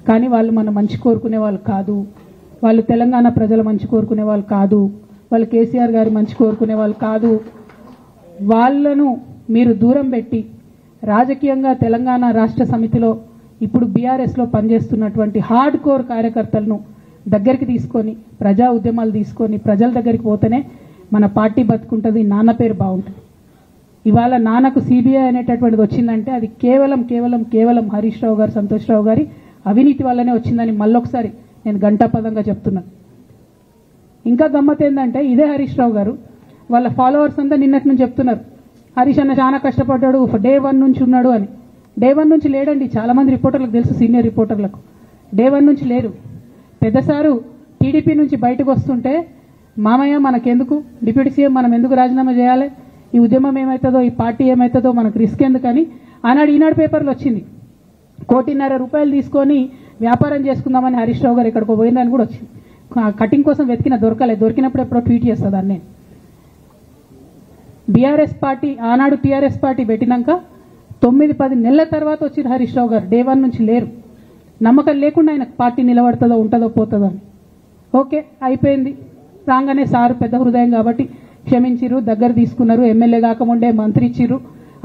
కానీ వాళ్ళు మన మంచి కోరుకునే వాళ్ళు కాదు, వాళ్ళు తెలంగాణ ప్రజల మంచి కోరుకునే వాళ్ళు కాదు, వాళ్ళు కేసీఆర్ గారి మంచి కోరుకునే వాళ్ళు కాదు. వాళ్ళను మీరు దూరం పెట్టి రాజకీయంగా తెలంగాణ రాష్ట్ర సమితిలో ఇప్పుడు బీఆర్ఎస్లో పనిచేస్తున్నటువంటి హార్డ్ కోర్ కార్యకర్తలను దగ్గరికి తీసుకొని ప్రజా ఉద్యమాలు తీసుకొని ప్రజల దగ్గరికి పోతేనే మన పార్టీ బతుకుంటుంది, నాన్న పేరు బాగుంటుంది. ఇవాళ నాన్నకు సిబిఐ అనేటటువంటిది వచ్చిందంటే అది కేవలం కేవలం కేవలం హరీష్ రావు గారు, సంతోష్ రావు గారి అవినీతి వల్లనే వచ్చిందని మళ్ళొకసారి నేను గంటాపదంగా చెప్తున్నాను. ఇంకా గమ్మత్ ఏంటంటే ఇదే హరీష్ రావు గారు వాళ్ళ ఫాలోవర్స్ అంతా నిన్నటి నుంచి చెప్తున్నారు, హరీష్ అన్న చాలా కష్టపడ్డాడు, డే 1 నుంచి ఉన్నాడు అని. డే 1 నుంచి లేడండి, చాలామంది రిపోర్టర్లకు తెలుసు, సీనియర్ రిపోర్టర్లకు. డే 1 నుంచి లేరు. పెద్దసారు టీడీపీ నుంచి బయటకు వస్తుంటే మామయ్య మనకెందుకు, డిప్యూటీ సీఎం మనం ఎందుకు రాజీనామా చేయాలి, ఈ ఉద్యమం ఏమవుతుందో, ఈ పార్టీ ఏమవుతుందో మనకు రిస్క్ ఎందుకని ఆనాడు ఈనాడు పేపర్లో వచ్చింది. 1.5 కోటి తీసుకొని వ్యాపారం చేసుకుందామని హరీష్ రావు గారు ఎక్కడికో పోయిందని కూడా వచ్చింది. కటింగ్ కోసం వెతికిన దొరికినప్పుడు ఎప్పుడో ట్వీట్ చేస్తుంది అన్నీ. బీఆర్ఎస్ పార్టీ ఆనాడు టీఆర్ఎస్ పార్టీ పెట్టినాక 9-10 నెలల తర్వాత వచ్చిన హరీష్ రావు గారు డే 1 నుంచి లేరు. నమ్మకం లేకుండా ఆయన పార్టీ నిలబడుతుందో ఉంటుందో పోతుందో అని. ఓకే అయిపోయింది, రాగానే సారు పెద్ద హృదయం కాబట్టి క్షమించిరు, దగ్గర తీసుకున్నారు, ఎమ్మెల్యే కాకముందే మంత్రి ఇచ్చిర్రు,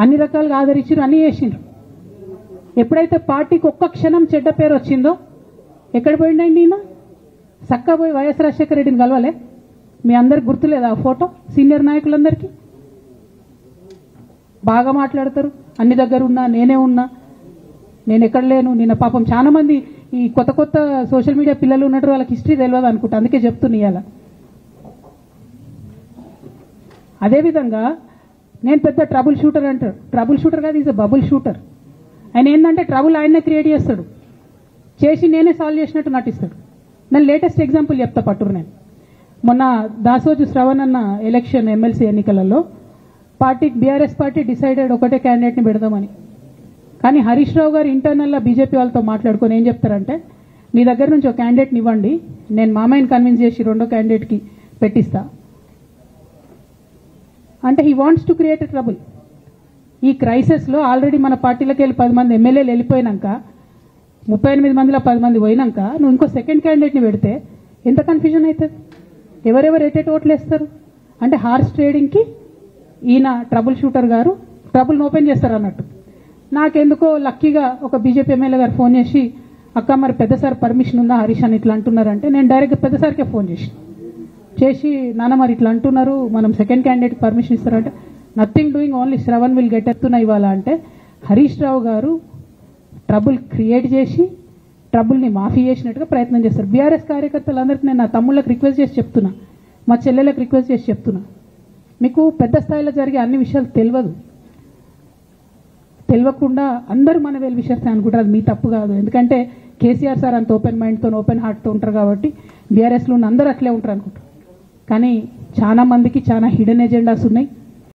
అన్ని రకాలుగా ఆదరించిరు, అన్నీ చేసిండ్రు. ఎప్పుడైతే పార్టీకి ఒక్క క్షణం చెడ్డ పేరు వచ్చిందో ఎక్కడ పోయిండండి ఈయన? చక్కా పోయి వైఎస్ రాజశేఖర రెడ్డిని కలవలే? మీ అందరికి గుర్తులేదా ఆ ఫోటో? సీనియర్ నాయకులందరికీ బాగా మాట్లాడతారు, అన్ని దగ్గర ఉన్నా, నేనే ఉన్నా, నేను ఎక్కడ లేను. నిన్న పాపం చాలా మంది ఈ కొత్త కొత్త సోషల్ మీడియా పిల్లలు ఉన్నట్టు వాళ్ళకి హిస్టరీ తెలియదు అనుకుంటా, అందుకే చెప్తున్నా ఇవాళ. అదేవిధంగా నేను పెద్ద ట్రబుల్ షూటర్ అంటారు, ట్రబుల్ షూటర్ కాదు, ఈజ్ అ బబుల్ షూటర్. ఆయన ఏంటంటే ట్రబుల్ ఆయన్నే క్రియేట్ చేస్తాడు, చేసి నేనే సాల్వ్ చేసినట్టు నటిస్తాడు. నేను లేటెస్ట్ ఎగ్జాంపుల్ చెప్తా పట్టురు. నేను మొన్న దాసోజు శ్రవణ్ అన్న ఎలక్షన్ ఎమ్మెల్సీ ఎన్నికలలో పార్టీకి బీఆర్ఎస్ పార్టీ డిసైడెడ్ ఒకటే క్యాండిడేట్ని పెడదామని. కానీ హరీష్ రావు గారు ఇంటర్నల్గా బీజేపీ వాళ్ళతో మాట్లాడుకొని ఏం చెప్తారంటే, మీ దగ్గర నుంచి ఒక క్యాండిడేట్ని ఇవ్వండి, నేను మామయ్యని కన్విన్స్ చేసి రెండో క్యాండిడేట్కి పెట్టిస్తా అంటే he wants to create a trouble. ఈ క్రైసిస్లో ఆల్రెడీ మన పార్టీలోకి వెళ్ళి 10 మంది ఎమ్మెల్యేలు వెళ్ళిపోయినాక 38 మందిలో 10 మంది పోయినాక నువ్వు ఇంకో సెకండ్ క్యాండిడేట్ని పెడితే ఎంత కన్ఫ్యూజన్ అవుతుంది? ఎవరెవరు ఎటెట్ ఓట్లు వేస్తారు? అంటే హార్స్ ట్రేడింగ్కి ఈయన ట్రబుల్ షూటర్ గారు ట్రబుల్ని ఓపెన్ చేస్తారు అన్నట్టు. నాకెందుకో లక్కీగా ఒక బీజేపీ ఎమ్మెల్యే గారు ఫోన్ చేసి, అక్క మరి పెద్దసారి పర్మిషన్ ఉందా హరీష్ అని ఇట్లా అంటున్నారంటే, నేను డైరెక్ట్గా పెద్దసారికే ఫోన్ చేసి నాన్న మరి ఇట్లా అంటున్నారు, మనం సెకండ్ క్యాండిడేట్ పర్మిషన్ ఇస్తారంటే, nothing doing, only Shravan will get ఎత్తున్నా ఇవాళ అంటే హరీష్ రావు గారు ట్రబుల్ క్రియేట్ చేసి ట్రబుల్ని మాఫీ చేసినట్టుగా ప్రయత్నం చేస్తారు. బీఆర్ఎస్ కార్యకర్తలందరికీ నేను నా తమ్ముళ్ళకి రిక్వెస్ట్ చేసి చెప్తున్నా, మా చెల్లెలకు రిక్వెస్ట్ చేసి చెప్తున్నా, మీకు పెద్ద స్థాయిలో జరిగే అన్ని విషయాలు తెలియకుండా అందరూ మన వెల్ విషయస్ అనుకుంటారు. అది మీ తప్పు కాదు, ఎందుకంటే కేసీఆర్ సార్ అంత ఓపెన్ మైండ్తో ఓపెన్ హార్ట్తో ఉంటారు కాబట్టి బీఆర్ఎస్లో ఉన్న అందరూ అట్లే ఉంటారు అనుకుంటారు. కానీ చాలా మందికి చాలా హిడెన్ ఎజెండాస్ ఉన్నాయి.